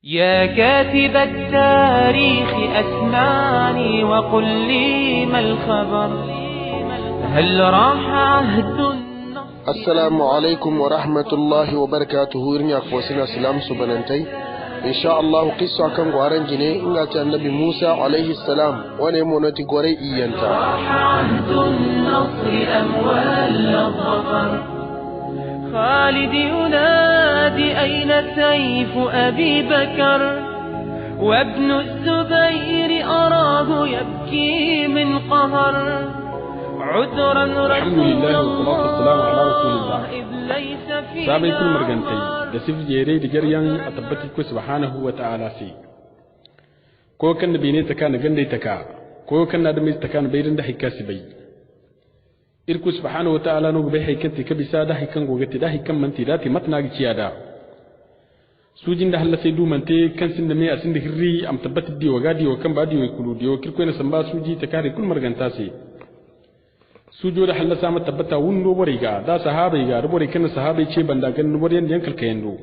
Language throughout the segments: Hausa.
يا كاتب التاريخ أسمعني وقل لي ما الخبر هل راح عهد السلام عليكم ورحمة الله وبركاته إرنيا فوسنا سلام سبنانتي إن شاء الله قصة كم غارن جنيه إنغا النبي موسى عليه السلام ونمونتي غوري إيانتا راح عهد النصر أموال الظفر خالد ينادي أين سيف أبي بكر وابن الزبير أراه يبكي من قهر عذرا الحمد لله والصلاة والسلام على رسول الله سابي كل مرغنتي دسيف جيري دجريان أتبتك سبحانه وتعالى في كو كان بيني تكا نغندي تكا كو كان ندمي تكا بيرن دحي كاسبي إركو سبحانه وتعالى نوغ بيحي كنتي كبسا دحي كان غوغتي دحي كان منتي داتي متناغي كيادا سوجين ده الله سيدو منتي كان سندمي أسند هري أم تبت دي وغادي وكم بادي ويكولو دي وكيركو نسمبا سوجي تكاري كل مرغنتاسي سوجو ده الله سامت تبتا وندو وريغا دا صحابيغا ربوري كن صحابي چه بندا كن نورين ينكل كيندو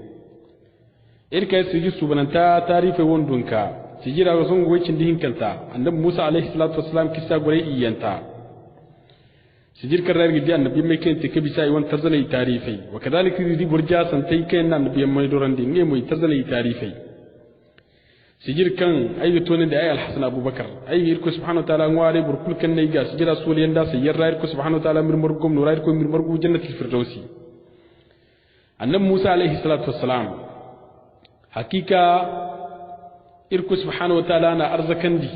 إركا سيجي سبنانتا تعريف وندونكا سيجي راغسون ويچن دين كنتا عندما موسى عليه الصلاة والسلام كسا غوري إيانتا سجير كرر جدي النبي ميكين تكبيسا يوان تزلي تعريفي وكذلك دي برجا سنتي كان النبي ما يدورن دي نيمو تزلي تعريفي سجير كان اي تون دي اي الحسن ابو بكر اي يركو سبحانه وتعالى غواري بركل كن نيغا سجير رسول يندا سير رايركو سبحانه وتعالى مرمركم نورايركو مرمركو جنة الفردوسي النبي موسى عليه الصلاه والسلام حقيقه يركو سبحانه وتعالى انا ارزكندي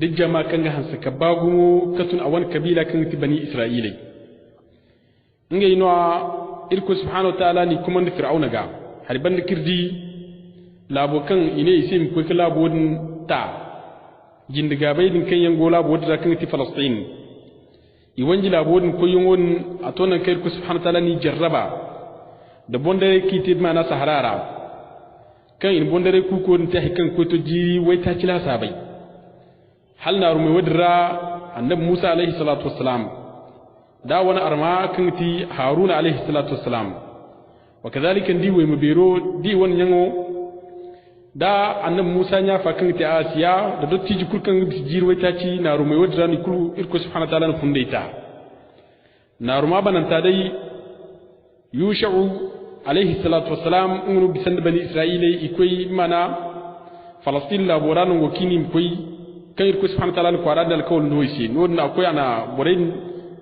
duk jama'a kan ga hansa ka bagumo katun awan kabila kan ti bani isra'ilai ngay no irko subhanahu wa ta'ala ni kuma ni fir'auna ga harban da kirdi labo kan ine ise mi ko kala bodin ta jindiga bai din kan yango labo da kan ti falastin i wanji labo din ko yongon atonan kai irko subhanahu wa ta'ala ni jarraba da bondare kiti mana saharara kan in bondare ku ko ta hikan ko to ji wai ta kila sabai hal na rume wadra annabi Musa alaihi salatu wassalam da wani arma kan ti Haruna alaihi salatu wassalam wakadhalika ndi we mabiro di won yango da annabi Musa nya fa kan ti Asiya da dotti ji kurkan jirwai ta ci na rume wadra ni kulu irko subhanahu wa ta'ala na fundaita na ruma bananta dai Yusha'u alaihi salatu wassalam ungru bisan bani Isra'ila ikoi mana Falastin laborano wakini mkoi kan irko subhanahu wa ta'ala ko arada alkawul noisi non na ko yana borin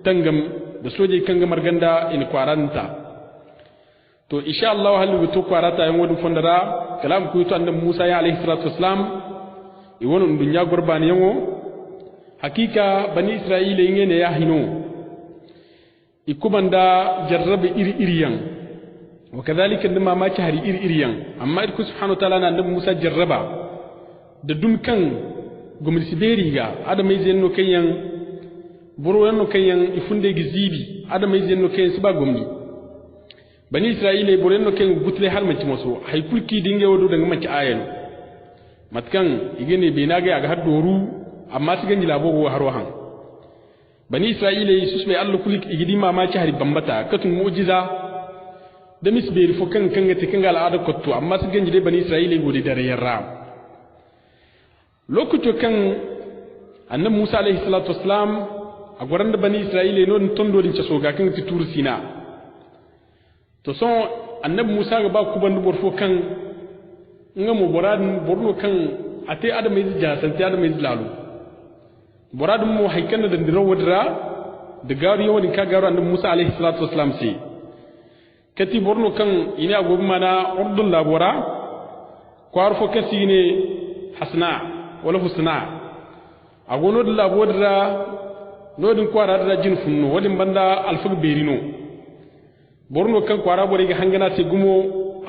tangam da soje kan gamar ganda in kwaranta to insha Allah halu to kwarata yan wadu fondara kalam ku to annabi Musa ya alaihi salatu wassalam i wonon dunya gurbani yango hakika bani Isra'ila ngene ya hino ikubanda jarrabe iri-iriyan wakadhalika ndima ma ci hari iri-iriyan amma irko subhanahu wa ta'ala na annabi Musa jarraba da dunkan gomil siberiga adamay zenno kayan buru yanno kayan ifunde gizibi adamay zenno kayan siba gomni bani isra'ila buru yanno kayan gutle har manci maso hay kulki dinge wodo daga manci ayan matkan igene be naga aga haddoru amma su ganji labo go haro han bani isra'ila susbe allu kulik igidi mama ci hari bambata katun mu'jiza da misberi fo kan ngate kan gal ada kotto amma su ganji de bani isra'ila godi dare yarra lokacin kan annabi Musa alaihi salatu wassalam a gurin da bani Isra'ila non tondo din caso ga kan ti tur Sina to so annabi Musa ga ba ku bandu borfo kan ngamo boradin borno kan ate adamai jasan ti adamai lalu boradin mu haikan da ndiro wadra da garu yawon ka garu annabi Musa alaihi salatu wassalam sai kati borno kan ina gobe mana urdun labora kwarfo kasi ne hasna wala husna agono de la bodra nodin kwara da jin funno wadin banda alfag berino borno kan kwara bore ga hangana te gumo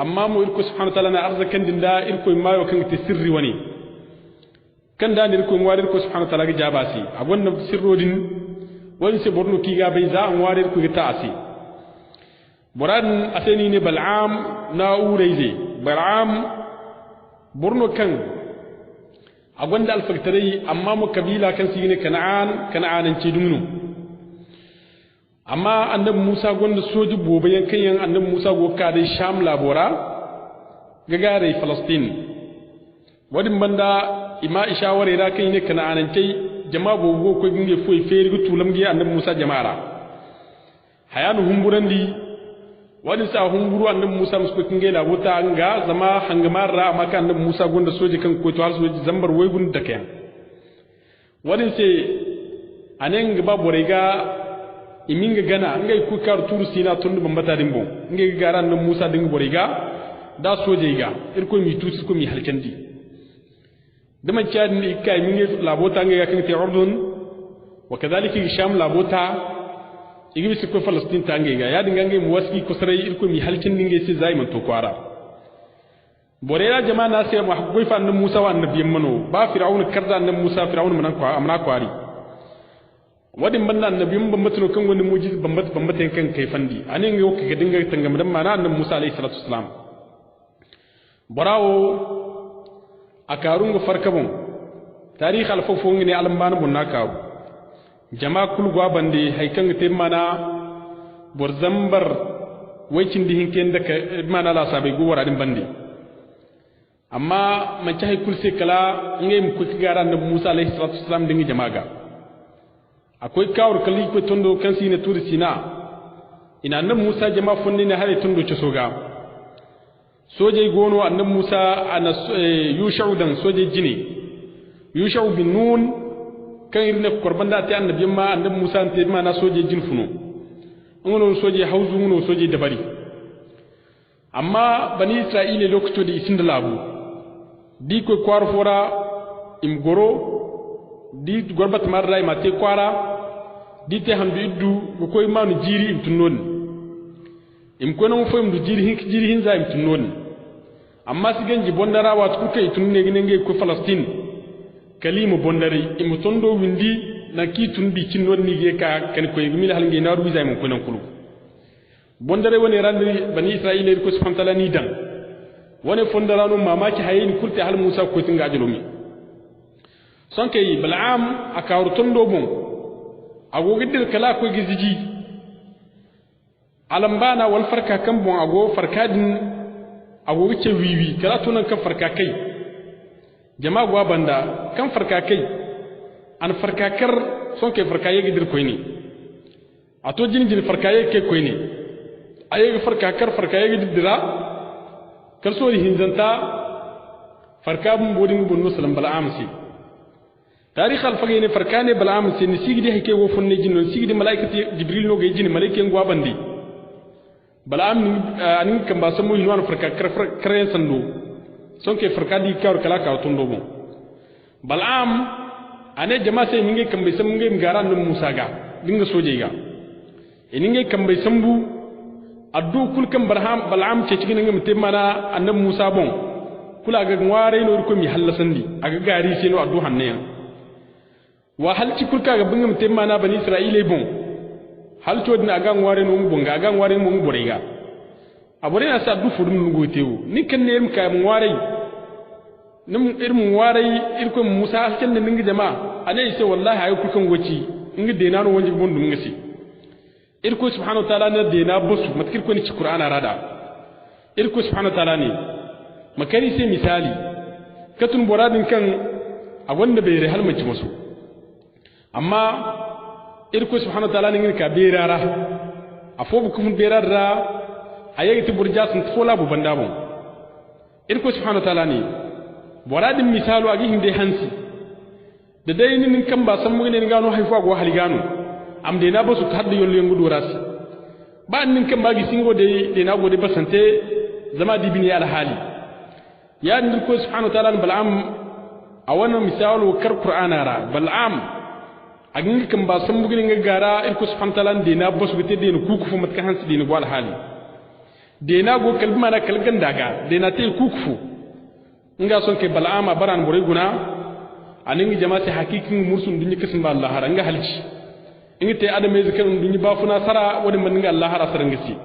amma mu irko subhanahu wa ta'ala na arzakan dinda irko mayo kan te sirri wani kan da irko ngwari irko subhanahu wa ta'ala ga jabasi agonna sirrodin wani se borno ki ga bai za an wari irko ga ta'asi boran aseni ne bal'am na uraize bal'am borno kan a gwanda alfaktarai amma mu kabila kan su ne kana'anan ce dumnu amma annabi Musa gonda soji bobe yankan yan annabi Musa go ka dai Sham labora gagare Palestine wadin banda ima ishaware ra kai ne kana anantai jama'a bogo ko ginge foi feri gutulam gi annabi Musa jama'ara hayanu humburandi wadin sa humburu annabi Musa musko kinge la wuta nga zama hangamara maka annabi Musa gonda soje kan ko to har soje zambar way gun da kayan wadin sai anen ga borega iminga gana ngai ku kar turu sina tundu bambata dimbo ngai garan annabi Musa dinga borega da soje ga irko mi tusi ko mi halkandi dama chad ni kai mi labota nga kan te urdun wa kadhalika sham labota igi su ko Palestine tange ga ya dinga ngai muwaski ko sarai irko mi halkin dinga sai zai man to kwara borera jama'a na sai mu hakoi fa annabi Musa wa annabi mano ba fir'aun karda annabi Musa fir'aun manan kwa amna kwari wadin banna annabi ban matno kan wani mujiz bambata kan kai fandi anin yo ka dinga tangam dan mana annabi Musa alayhi salatu wassalam barawo akarungu farkabon tarikh alfofo ngini alambana bonna kaw jama kul gwa bande haykan te mana bor zambar waycin di hinken da mana la sabai go waradin bande amma man tahay kul se kala ngem ko kigara na Musa alayhi salatu wassalam dingi jamaga akoy kawr kali ko tondo kan sine turi sina ina nan Musa jama funni ne hare tondo ci soga soje gono annabi Musa ana yushau dan soje jini yushau bin nun kan irne korbanda ta annabi ma annabi Musa te ma na soje jin funo ngono soje hauzu ngono soje dabari amma bani Isra'ila lokacin da isin da labu di ko kwar fora im goro di gorbat marray ma te kwara di te hamdu iddu ko imanu jiri im tunnon im ko non foym du jiri hin za im tunnon amma si ganji bondara wat ku kay tunne nge ko Palestine kalimu bondari im tondo windi na ki tunbi cinnon ni ge ka kan ko yimi hal nge na ruwi za im ko non kulu bondare woni randiri bani Isra'ila ko subhanahu ta'ala ni dan woni fondarano mamaki hayni kulte hal Musa ko tinga ajulumi sonke Bal'am akawr tondo bon ago giddil kala ko giziji alambana wal farka kan bon ago farkadin ago gice wiwi kala tunan kan farka kai jama'a gwa banda kan farka kai an farka kar sonke farka yegi dir koyni ato jin farka yegi koyni ayega farka kar farka yegi dira kal so hinzanta farka bun bodin bun muslim Bal'am si tarikh al-fagene farkane Bal'am si ni sigidi heke wo fonne jinnon sigidi malaikati Jibril no gay jini malaike ngwa bandi Bal'am ni anin kamba samu yinwan farka karen sando sonke farka di kawr kala ka tondo bon Bal'am ane jama sai minge kambe samu nge ngara no Musa ga dinga soje ga eninge kambe sambu addu kul kam Bal'am ce cikin ngam te mana annab Musa bon kula ga ngware no ko mi hallasandi aga gari sai no addu hanne wa halci kulka ga bingam te mana bani Isra'ila bon halto dina ga ngware no bonga ga ngware mo borega abore na sa du fudum ngo tewu ni kan ne ka ngware nim irin ngware irko Musa kan ne ningi jama'a anai sai wallahi ayi kulkan goci ingi de nanu wonji bondum ngasi irko subhanahu wa ta'ala na de na bosu matkir ko ni ci Qur'ana rada irko subhanahu wa ta'ala ne makani sai misali katun boradin kan a wanda bai rehal mace musu amma irko subhanahu wa ta'ala ngin ka berara afobu kum berara ayegi ti burja sun fola bu banda bon irko subhanahu wa ta'ala ni boradin misalu agi hinde hansi da dai nin kan ba san mugene ngano haifa go haligano am de na basu hadde yolle ngudo rasi ba nin kan bagi singo de na gode basante zama dibini al hali ya irko subhanahu wa ta'ala Bal'am awana misalu kar Qur'ana ra Bal'am agin kan ba san bugin nga gara irko subhanahu ta'ala de na bosu bete de ku ku mat ka hansi de ni wal hali de na go kalbi mana kalgan daga de na te ku ku nga son ke Bal'am baran bore guna anin jama'a hakikin mursun dunyi kasin ba Allah haranga halci in te adame zikan dunyi ba funa sara wani man nga Allah har asaran gasi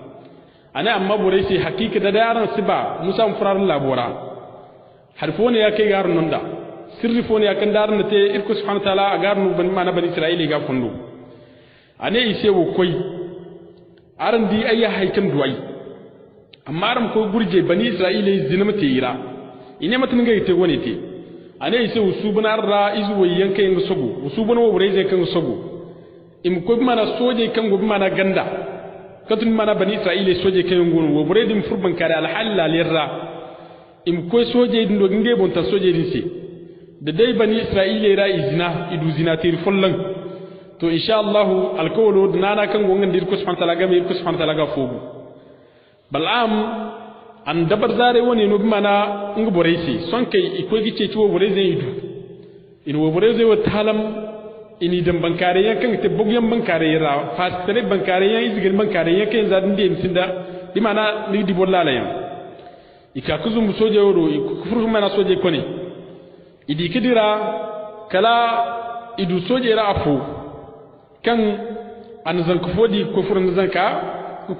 ana amma bore sai hakika da yaran siba musa furar labora harfone ya kai garun nonda sirri fone ya kan daran te irko subhanahu ta'ala a garnu ban mana bani Isra'ila ga fundu ane ise wo koi aran di ayya haikan duwai amma aram ko gurje bani isra'ila zinama te ira ine matan ga ite woni te ane ise usubuna ra izu wayan kai ng sogo usubuna wo reze kan sogo im ko mana soje kan go mana ganda katun mana bani isra'ila soje kan ngon wo buredin furban kare al halal lirra im ko soje din do nge bonta soje din se da dai bani isra'ila ra izina idu zina tir follan to insha Allah alkawlo nana kan gongan dir ko subhanahu wa ta'ala ga mir ko subhanahu wa ta'ala ga fogu bal'am an dabar zare woni no mana ngi boresi sonke iko gice ciwo boreze yidu in wo boreze wa talam ini dan bankare yankan te bugyan bankare yara fastare bankare yan izgin bankare yankan zadin de tinda di mana ni di bollala yan ika kuzum soje woro kufur mana soje kone idi kidira kala idu soje ra afu kan an zanku fodi kufurun zanka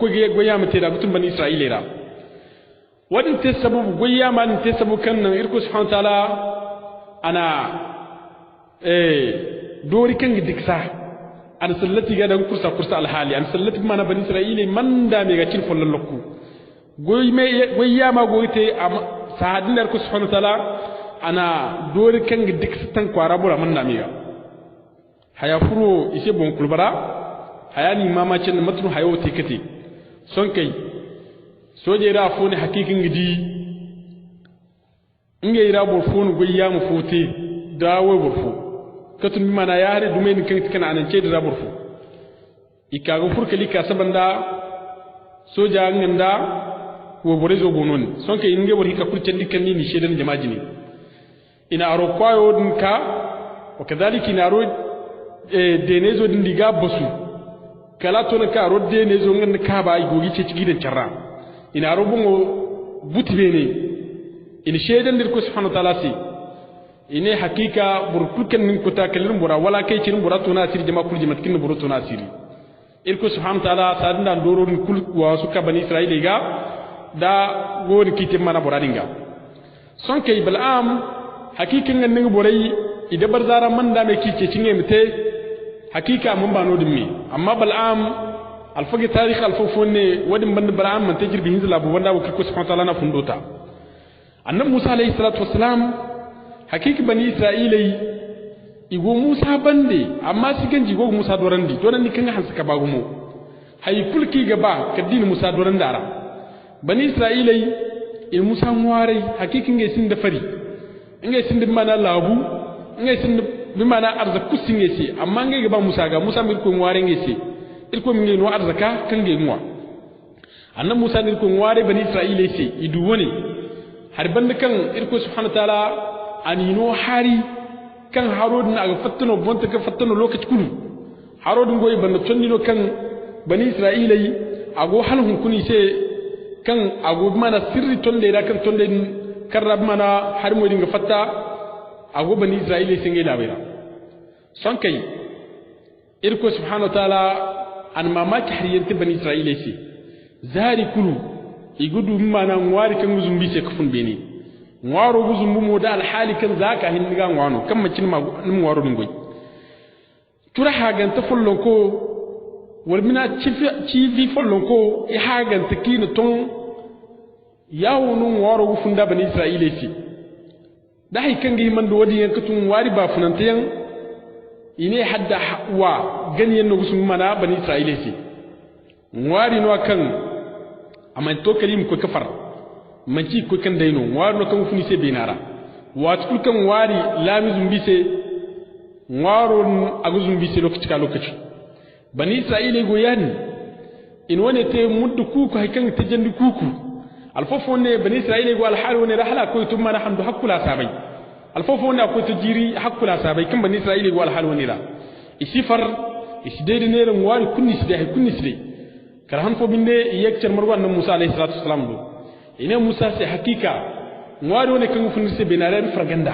ko ge goya mate da gutun bani isra'ila ra wadin te sababu goya man te sababu kan nan irko subhanahu ta'ala ana dori kan diksa an sallati ga da kursa alhali an sallati mana bani isra'ila man da me ga cin follan lokku goya ma goite am sahadin irko subhanahu ta'ala ana dori kan diksa tan kwara bura man da me ga haya furo ise bon kulbara hayani mama cin matru hayo tikati son kai soje ra foni hakikin gidi inge ira bo fonu goyya mu fote dawo bo fo katun mana yare dumen kan kana anan ce da bo fo ikago furkali ka sabanda soja nganda wo borezo bonon son kai inge bori ka kurcen dikan ni shedan jama'i ne ina aro kwayo din ka wakadhalika ina aro denezo din diga basu kala to na ka rodde ne zo ngan ka ba ai gogi ce ci gidan charra ina rubun butbe ne in shedan dir ko subhanahu wa ta'ala si ine hakika burkukan min ko ta kallin bura wala kai cirin bura to na asiri jama kul jimat kin bura to na asiri il ko subhanahu wa ta'ala sadin dan doro din kul wa suka bani isra'ila ga da gori kitin mana bura dinga son kai bal'am hakikin nan ngi borai ida barzara man da me kike cinye mute hakika mun ba no dimmi amma bal'am alfagi tarikh alfufune wadin band bal'am man tajribi hinzla bu wanda ko subhanahu wa ta'ala na fundota annabi Musa alayhi salatu wassalam hakiki bani isra'ilai igo Musa bande amma sigan jigo Musa dorandi to nan kan hansa ka bagumo hay kulki gaba kadin Musa doran dara bani isra'ilai in Musa ngware hakiki ngai sin da fari ngai sin da mana labu ngai sin bi mana arzaku singe si amma ngai gaba Musa ga Musa mir ko ngware ngai si il ko ngai no arzaka kan ngai ngwa annabi Musa mir ko ngware bani isra'ilai si idu woni har banda kan irko subhanahu wa ta'ala anino hari kan harodin aga fattano bonta ka fattano lokaci kulu harodin goyi banda tonnino kan bani isra'ila yi ago halhun kuni se kan ago mana sirri tonde da kan tonde karrab mana har mo dinga fatta ago bani isra'ila singe labira son kai irko subhanahu wa ta'ala an mamaki hariyanta bani isra'ila si zari kulu igudu mana ngwari kan guzumbi se kufun beni ngwaro guzumbu mo da alhali kan zaka hindiga ngwano kan macin ma ngwaro dingoy tura hagan ta follon ko wal mina chifi follon ko e hagan ta kino ton yawo no ngwaro gufunda bani isra'ila fi da hay kan gi man do wadi yan katun wari ba funantayan ine hadda wa ganyen no gusum mana bani isra'ila fi ngwari no kan amma to kalim ko kafar manci ko kan dayno warno kan funi se binara wat kan wari lamizum bise waron aguzum bise lokaci bani isra'ila go yani in wone te muddu kuku hay kan tajandi kuku alfofo ne bani isra'ila go alhal woni rahla ko tumma na hamdu hakula sabai alfofo ne ko tajiri hakula sabai kan bani isra'ila go alhal woni la isifar isdede ne ran wari kunni side hay kunni side kala han fo binde yekcer marwan na Musa alayhi salatu wassalam do ine Musa se hakika ngwari woni kan funni se benare fraganda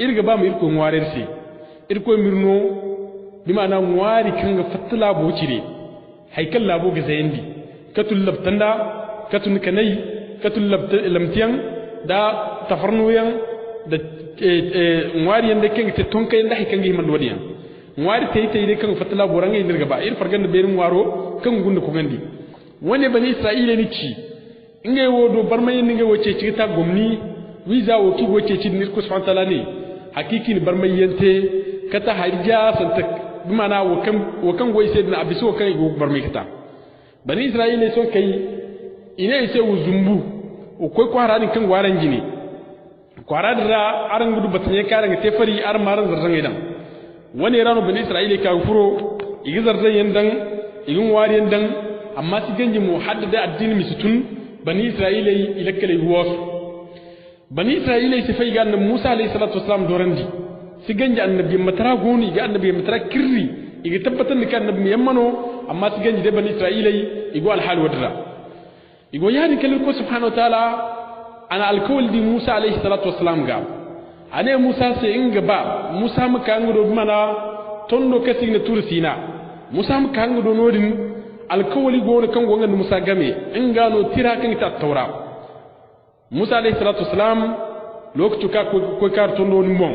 irga ba mu irko ngware se irko mirno bi mana ngwari kan ga fatla bo cire haykal labo ga zayandi katul labtanda katul kanai katul lamtiyan da tafarnuyan da ngwari yanda kan te tonka yanda haykan gi man wadiyan ngwari tay de kan fatla bo ranga irga ba ir fraganda be ngwaro kan gunda ko gandi woni bani isra'ila ni ci inge wodo barmay ninge woce ci ta gomni wiza wo ki woce ci nir ko subhanahu ta'ala ne hakiki ni barmay yente kata harja santa bimana wo kan goy sayyidina abisu wo kan go barmay kata bani isra'ila son kai ine ise uzumbu o koy ko harani kan waran jini ko haradira aran gudu batanye karan te fari ar maran zarzan idan wani rano bani isra'ila ka furo igi zarzan yandan igin wari yandan amma si ganji mu haddada addini misutun bani isra'ila ilakkale wasu bani isra'ila sai fa ga annabi Musa alayhi salatu wassalam dorandi si ganji annabi matara goni ga annabi matara kirri igi tabbatan da kan annabi yammano amma si ganji da bani isra'ila igo alhal wadra igo yani kalil ko subhanahu wa ta'ala ana alkawli di Musa alayhi salatu wassalam ga ane Musa sai inga ba Musa maka ngado mana tondo kasig na tursina Musa maka ngado nodin alkawli gona kan gonga Musa game in gano tira kan ta taura Musa alayhi salatu wassalam lokacin ka ko kar tondo ni mon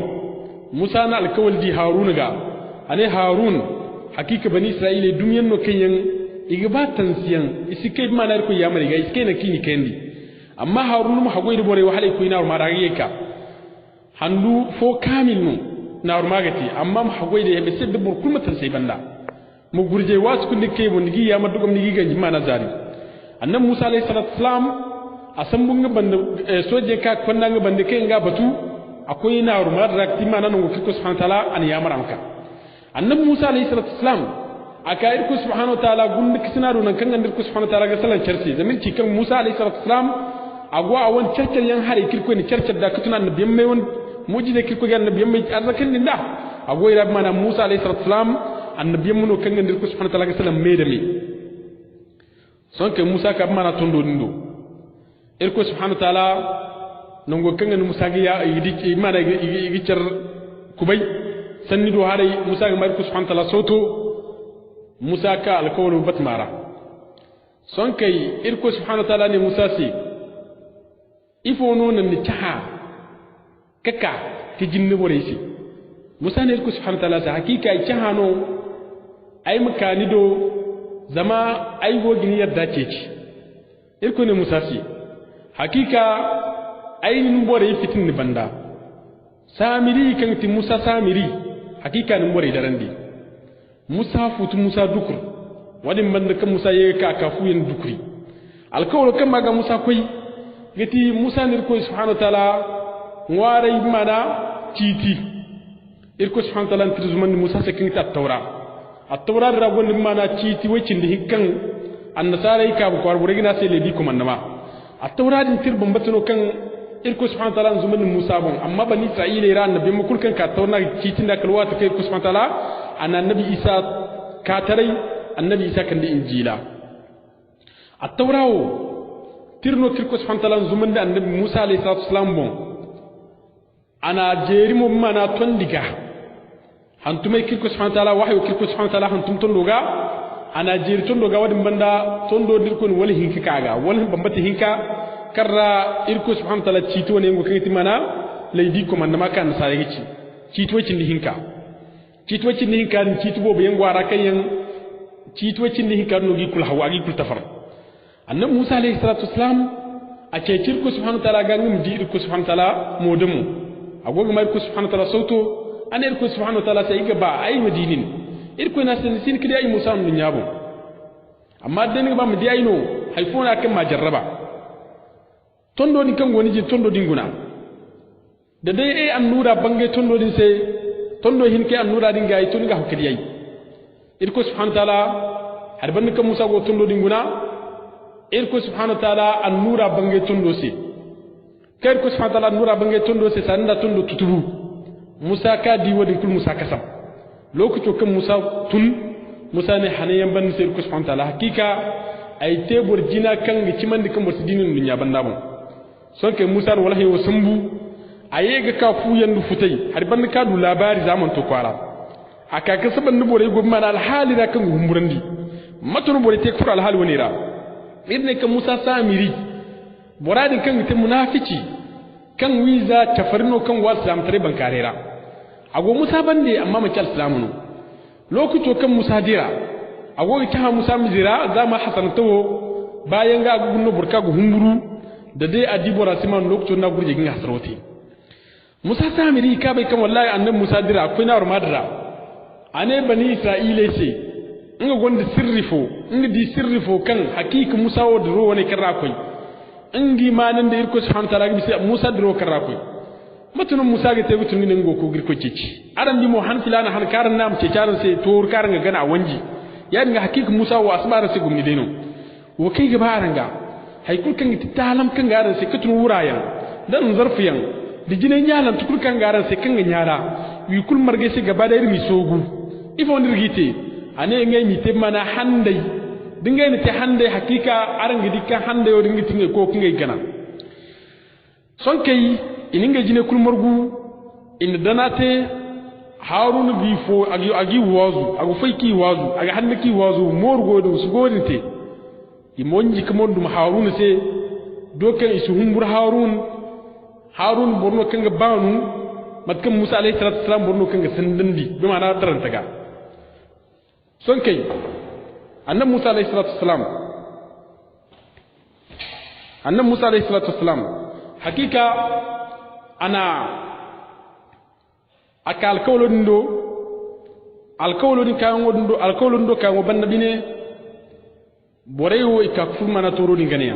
Musa na alkawli di Harun ga ane Harun hakika bani Isra'ila dunyan no kanyan igba tansiyan isikai manar ko yamari ga isikai na kini kendi amma Harun mu hagoyi bore wahalai ko ina marage ka handu fo kamil nu na magati amma mu hagoyi da yabe sai da burkul matan sai banda mu gurje wasu kun dike mu nigi ya madugam nigi ganji mana zari annan Musa alayhi salatu wasalam asan bunga banda soje ka konna nga banda kai nga batu akwai na rumar rakti mana nan ko subhanahu ta'ala an ya maranka annan Musa alayhi salatu wasalam aka irku subhanahu ta'ala gundu kisina do nan kan gandir ku subhanahu ta'ala ga salan charsi zamin ci kan Musa alayhi salatu wasalam agwa awon charcar yan hare kirko ni charcar da kutuna annabiyan mai won mujize kirko ga annabiyan mai arzakan din da agwa ira mana Musa alayhi salatu wasalam annabiyan mun kan gandir ku subhanahu ta'ala ga salan mai da mai son ke Musa ka mana tondo dindo irko subhanahu ta'ala nango kan gan Musa ga ya yidi mana igi char kubai sanni do hare Musa ga mai ku subhanahu ta'ala soto Musa ka alkawlu batmara son kai irko subhanahu ta'ala ne Musa si ifo nono ni taha kaka ti jinne boresi Musa ne irko subhanahu ta'ala sa hakika ai taha no ai makani do zama ai gogini yadda ce ci irko ne Musa si hakika ai nin bore fitin ni banda samiri kan ti Musa samiri hakika nin bore darandi Musa futu Musa dukur wadin banda kan Musa yega ka kafu yin dukuri alkawlo kan maga Musa koi gati Musa nir ko subhanahu wa ta'ala ngware mana titi irko subhanahu wa ta'ala tirzuman Musa sakin ta tawra at-tawra da gon mana titi wacin da hikkan annasara ka bu kwar burigina sai lebi kuma nama at-tawra din tirbin batano kan irko subhanahu wa ta'ala zuman Musa bon amma bani Isra'ila ran nabi mukul kan ka tawna titi da kalwa ta kai subhanahu wa ta'ala annabi Isa ka tarai annabi Isa kan da injila at-tawrawo tirno kirko subhanahu wa ta'ala zuman da annabi Musa alayhi salatu wasalam bon ana jeri mo mana tondiga hantumai kirko subhanahu wa ta'ala wahyu kirko subhanahu wa ta'ala hantum tondoga ana jeri tondoga wadin banda tondo dirko wal hinka kaga wal bambata hinka karra irko subhanahu wa ta'ala cito ne ngo kiti mana leydi ko man ma kan sa yegi cito cindi hinka cito cindi hinka ni cito bobo yengo ara kayen cito cindi hinka no gi kul hawa gi kul tafar annabi Musa alayhi salatu wasalam a ce kirko subhanahu wa ta'ala ga ngum di irko subhanahu wa ta'ala modamu agogo mai irko subhanahu wa ta'ala sauto an irko subhanahu wa ta'ala sai ga ba ai madinin irko na sin kidi ai Musa mun yabo amma dan ba mu di ai no haifona kan ma jarraba tondo ni kan goni ji tondo dinguna da dai ai annura bangai tondo din sai tondo hin ke annura din ga ai to ni ga hokki ai irko subhanahu wa ta'ala har ban kan Musa go tondo dinguna irko subhanahu wa ta'ala annura bangai tondo sai kai irko subhanahu wa ta'ala annura bangai tondo sai sanda tondo tutubu Musa ka di wadi kul Musa kasam lokacin kan Musa tun Musa ne hanayen ban sai irko subhanahu wa ta'ala hakika ai tebur jina kan gi cimandi kan borsi dinin dunya banda bon son ke Musa wallahi wo sambu ayega ka fu yandu futai har ban ka du labari zaman to kwara aka ka saban nubo re gomma al hali da kan humburandi matunu bore te kura al hali woni ra idne kan Musa samiri boradin kan te munafici kan wiza tafarno kan wasam tare ban karera ago Musa bande amma mace islamu no lokacin kan Musa dira ago ta Musa mizira zama hasan tawo bayan ga gunno burka gu humburu da dai adibora siman lokacin na gurje gin hasrote Musa Samiri ka bai kan wallahi annabi Musa dira akwai na rumadira ane bani Isra'ila ce inga gonda sirrifo inga di sirrifo kan hakika Musa wa diro wani karra akwai ingi manan da irko subhanahu ta'ala bi Musa diro karra akwai mutun Musa ga tayi mutun ngin go ko girko ceci aran di mo han filana han karan nam ce caran sai to karan ga gana wanji ya dinga hakika Musa wa asbara sai gumni deno wa kai ga baranga haikul kan talam kan garan sai kutun wurayan dan zarfiyan dijinen yalan tukul kan garan sai kan nyara wi kul marge sai gaba da irmi sogu ifo ndirgite ane ngay mi te mana handai dinga ni te handai hakika arangi dikka handai o dingi tinga ko kingay gana son kay ininga jine kul margu in danate harun bifo agi wazu agu faiki wazu aga hannaki wazu morgo do su godinte imonji kamondum harun se dokan isu humbur harun borno kanga banu matkan Musa alayhi salatu wasalam borno kanga sandandi bi mana daranta ga son kai annabi Musa alayhi salatu wasalam hakika ana aka alkawlodin kan wabanda bine borewo ikakfur mana toro dinganiya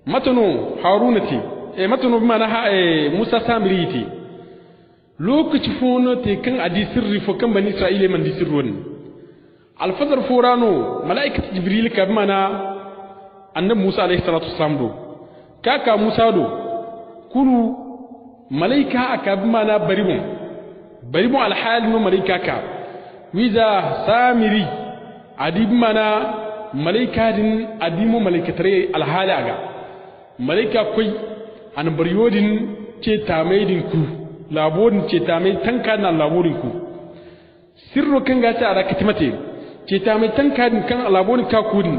matano harunati matano bi mana Musa Samiriti lokaci fono te kan adi sirri fo kan bani Isra'ila man di sirron alfazar forano malaikat jibril ka bi mana annabi Musa alayhi salatu wasalam do kaka Musa do kulu malaika aka bi mana baribon alhal no malaika ka wiza Samiri adi bi mana malaika din adimo malaikatare alhala aga malaika koi an baryodin ce tamaidin ku laborin ce tamai tanka na laborin ku sirro kan ga ta ara kitimate ce tamai tanka din kan laborin ka kudin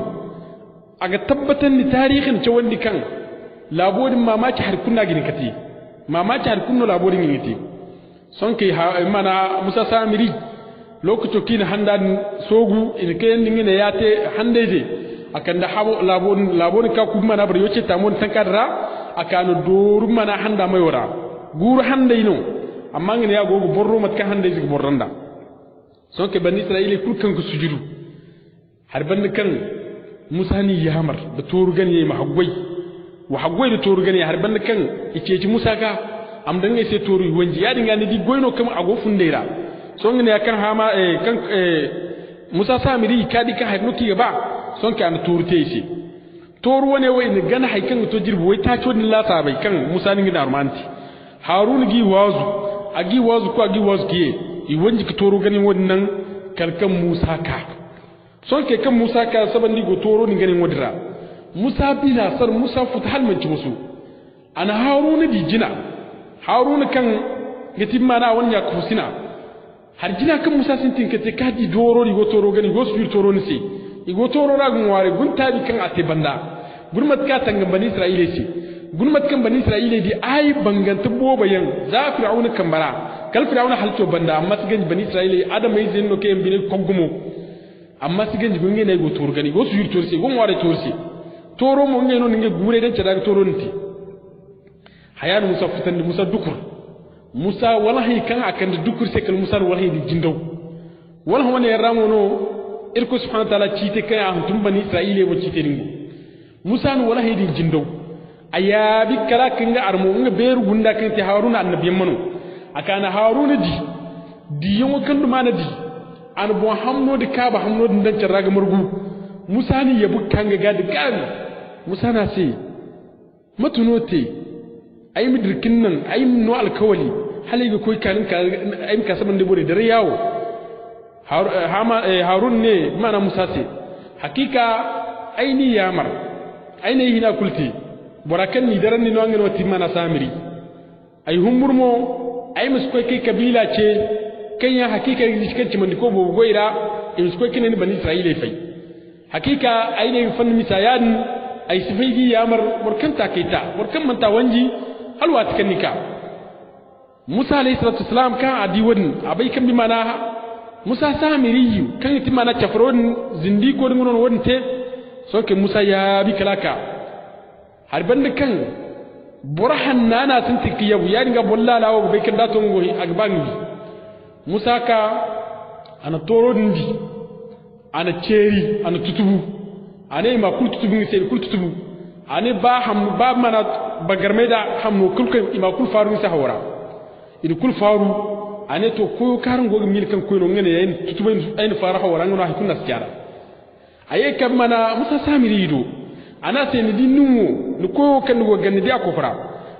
aga tabbatan ni tarihin ce wandi kan laborin mamaki har kunna gidin kati mamaki har kunno laborin yiti son kai mana Musa Samiri lokacin kin handan sogu in kai ngine yate handeje akan da habo laborin ka kuma na bar yoce tamon tankadra akan doru mana handa mai wara guru handa ino amma ngine ya gogo borro mat kan handa zig borranda son ke bani Isra'ila kurkan ku sujudu har ban kan Musa ni yamar da toru gani ma hagwai wa hagwai da toru gani har ban kan iceci Musa ka am dan sai toru wanji ya dinga ni di goino kam ago fundeira son ngine kan hama kan Musa Samiri kadi ka hayno ki ba son ka an turte shi toru wane wai ni gana haikan to jirbu wai ta chodin lasa bai kan Musa ni da armanti Harun gi wazu agi wazu ko agi wazu kiye i wanji ki toru ganin wannan kalkan Musa ka son ke kan Musa ka saban di go toru ni ganin wadira Musa bila sar Musa futhal manci musu ana Harun di jina Harun kan gitin mana wanya kusina har jina kan Musa sun tinkate kadi doro ni go toro gani go su toro ni se igo toro ragun ware gunta bi kan ate banda gurmat ka tanga bani Isra'ila ce gurmat kan bani Isra'ila di ai banganta bobayan za fir'auna kan bara kal fir'auna halto banda amma su ganji bani Isra'ila adam mai zinno ke mbine kongumo amma su ganji gunge ne go toro gani go su toro se gon ware toro se toro mo ngeno ninge gure den cada toro nti hayan Musa fitan di Musa dukur Musa wallahi kan akan dukur se kal Musa wallahi di jindaw wallahi woni ramono irko subhanahu wa ta'ala cite kay an tum bani Isra'ila mo cite ningo Musa no wallahi di jindaw ayabi kala kinga armo nga beru gunda kan ti Haruna annabiyan mano akana Haruna di yongo kan duma na di an bo hamno de kaba hamno din dan raga murgu Musa ni yabu kanga gadi gami Musa na ce matunote ay midrikin nan ay no alkawali haliga koy kalin ka ay ka saban de bore dare yawo Harun ne mana Musa ce hakika aini yamar aini hina kulti borakan ni daran ni no ngiro timana Samiri ay humurmo ay muskoy kai kabila ce kanya hakika cikin cimandi ko bo goira in muskoy kinen bani Isra'ila fai hakika aini fan misayan ay sifaygi yamar borkan takita borkan manta wanji halwa tikanika Musa alayhi salatu wassalam kan adi wadin abai kan bi mana Musa Samiri kan timana chafron zindi ko ngonon wonte sonke Musa ya bi kalaka har bande kan burahan nana tintiki yabu ya dinga bolla lawo be kan dato ngo agbangi Musa ka ana toro ndi ana ceri ana tutubu ana ma kul tutubu ngi sel kul tutubu ana ba ham ba mana bagarme da hamno kul kan ima kul faru sa hawra idu kul faru ana to ko karan go mil kan ko no ngene yen tutubu en fara hawra ngona ha kunna skara aye kam mana Musa samiri do ana sai ni dinnu ni ko kan go ganni dia ko fara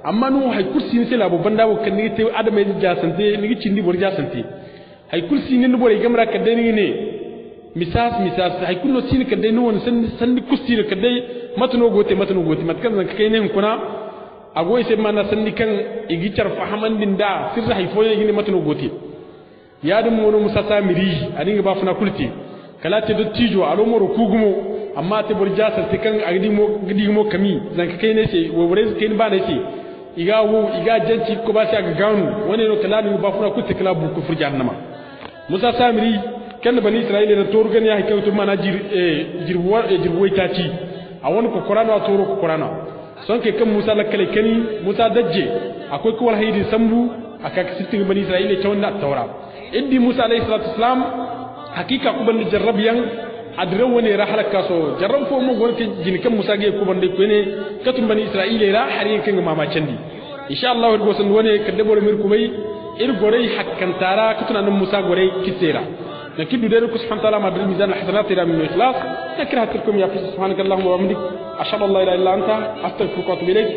amma no hay kursi ni sela bo banda bo kan ni te adama ni jasante ni cindi bor jasante hay kursi ni bor gamra ka de ni ne misas hay kullo sin ka de no won san kursi ka de matno gote matkan zan kai ne kuna agoy sai mana san kan igi char fahaman din da sirra hay fo ni matno gote ya dum mono Musa samiri adinga ba funa kulti kala te do tijo alo moro kugumo amma te bor jasante kan gidi mo kami zan kai ne sai wo wore kai ba ne sai iga janci ko ba sai ga ganu wani no kala ni ba funa kutte kala bu ku furjan nama Musa samiri kan bani Isra'ila na toru gani ya hakautu mana jirwai ta ci a wani ko Qur'ano toro ko Qur'ano son ke kan Musa lakale kani Musa dajje akwai kowal haidi sambu aka sitin bani Isra'ila ta wannan taura iddi Musa alayhi salatu wassalam hakika ku bani jarrabiyan adra wani ra halaka so jarrab fo mo gonke jini kan Musa ge ku bande ko ne katun bani Isra'ila ra harin kan mama candi insha Allah go san wani kadde bol mir kumai ir gorey hakkan tara katuna nan Musa gorey kitera نكيد ديركم سبحانه وتعالى مع الميزان الحسنات إلى من الإخلاص نكرهت لكم يا فيس سبحانك اللهم وبحمدك أشهد أن لا إله إلا أنت أستغفرك وأتوب إليك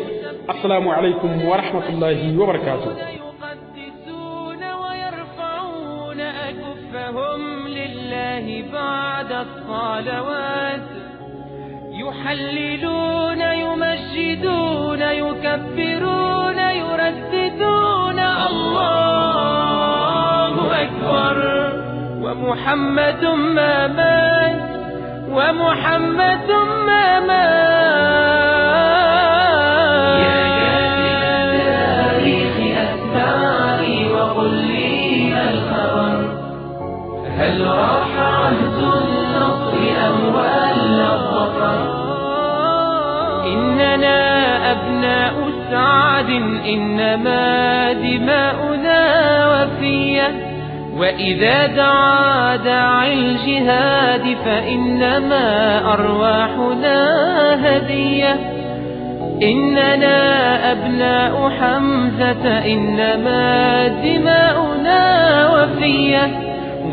السلام عليكم ورحمة الله وبركاته يقدسون ويرفعون أكفهم لله بعد الصلوات يحللون يمجدون يكبرون يرددون الله أكبر ومحمد ما مات ومحمد ما مات يا كاتب التاريخ أتبعني وقل لي ما الخبر هل راح عهد النصر أم ولى الظفر إننا أبناء سعد إنما دماؤنا وفية وإذا دعا داعي الجهاد فإنما أرواحنا هدية إننا أبناء حمزة إنما دماؤنا وفية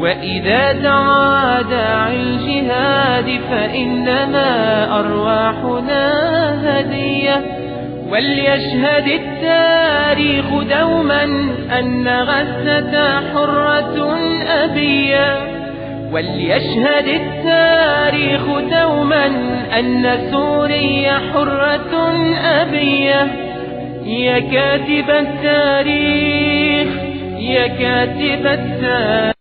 وإذا دعا داعي الجهاد فإنما أرواحنا هدية وليشهد التاريخ دوما أن غزة حرة أبية وليشهد التاريخ دوما أن سوريا حرة أبية يا كاتب التاريخ يا كاتب التاريخ